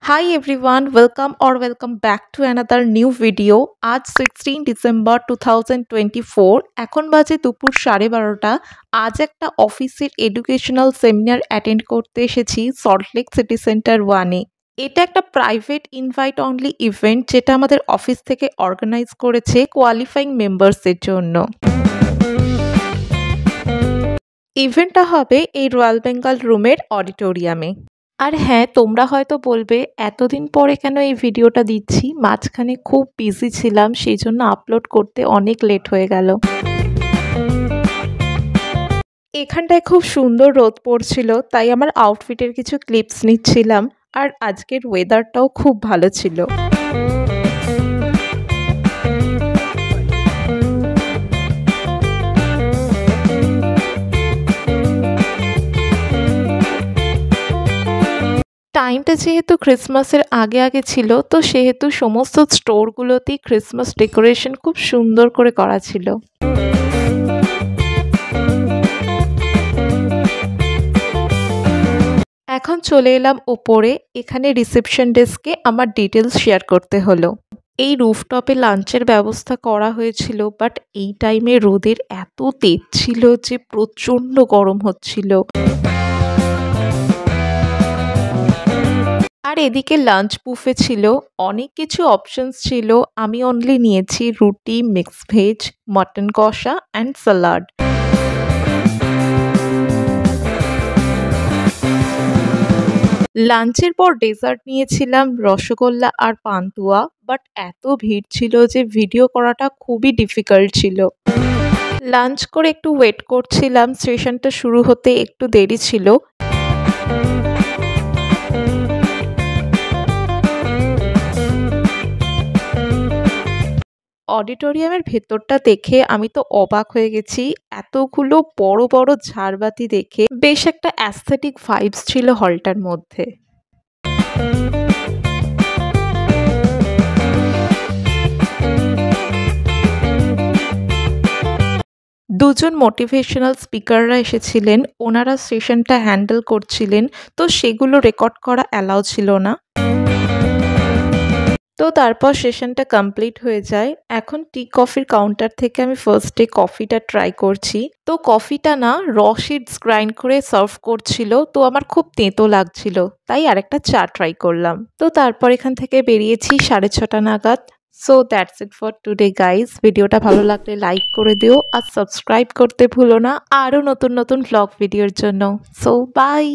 Hi everyone, welcome back to another new video. আজ 16 December 2024 এখন বাজে দুপুর 12:30। আজ একটা অফিসের এডুকেশনাল সেমিনার অ্যাটেন্ড করতে এসেছি সল্টলেক সিটি সেন্টার 1-এ। এটা একটা প্রাইভেট ইনভাইট অনলি ইভেন্ট যেটা আমাদের অফিস থেকে অর্গানাইজ করেছে কোয়ালিফাইং মেম্বার্সদের জন্য। ইভেন্টটা হবে এই রয়্যাল বেঙ্গল রুমের অডিটোরিয়ামে। আর হ্যাঁ, তোমরা হয়তো বলবে এতদিন পরে কেন এই ভিডিওটা দিচ্ছি, মাঝখানে খুব বিজি ছিলাম, সেই জন্য আপলোড করতে অনেক লেট হয়ে গেল। এখানটায় খুব সুন্দর রোদ পড়ছিল, তাই আমার আউটফিটের কিছু ক্লিপস নিচ্ছিলাম। আর আজকের ওয়েদারটাও খুব ভালো ছিল। টাইমটা যেহেতু ক্রিসমাসের আগে ছিল, তো সেহেতু সমস্ত স্টোরগুলোতেই ক্রিসমাস ডেকোরেশন খুব সুন্দর করে করা ছিল। এখন চলে এলাম ওপরে। এখানে রিসেপশন ডেস্কে আমার ডিটেলস শেয়ার করতে হলো। এই রুফটপে লাঞ্চের ব্যবস্থা করা হয়েছিল, বাট এই টাইমে রোদের এত তেজ ছিল যে প্রচণ্ড গরম হচ্ছিল। আর এদিকে লাঞ্চ বুফে ছিল, অনেক কিছু অপশনস ছিল। আমি অনলি নিয়েছি রুটি, মিক্স ভেজ, মটন কষা অ্যান্ড স্যালাড। লাঞ্চের পর ডেজার্ট নিয়েছিলাম রসগোল্লা আর পান্তুয়া, বাট এত ভিড় ছিল যে ভিডিও করাটা খুবই ডিফিকাল্ট ছিল। লাঞ্চ করে একটু ওয়েট করছিলাম, সেশনটা শুরু হতে একটু দেরি ছিল। অডিটোরিয়ামের ভেতরটা দেখে আমি তো অবাক হয়ে গেছি। এতগুলো বড় বড় ঝাড়বাতি দেখে বেশ একটা অ্যাস্থেটিক ভাইবস ছিল হলটার মধ্যে। দুজন মোটিভেশনাল স্পিকাররা এসেছিলেন, ওনারা সেশনটা হ্যান্ডেল করছিলেন, তো সেগুলো রেকর্ড করা অ্যালাউ ছিল না। তো তারপর সেশনটা কমপ্লিট হয়ে যায়। এখন টি কফির কাউন্টার থেকে আমি ফার্স্টে কফিটা ট্রাই করছি। তো কফিটা না র সিডস গ্রাইন্ড করে সার্ভ করছিল, তো আমার খুব তেঁতো লাগছিল, তাই আরেকটা চা ট্রাই করলাম। তো তারপর এখান থেকে বেরিয়েছি 6:30 নাগাদ। So that's it for today guys. ভিডিওটা ভালো লাগলে লাইক করে দিও আর সাবস্ক্রাইব করতে ভুলো না আরও নতুন নতুন ভ্লগ ভিডিওর জন্য। So by.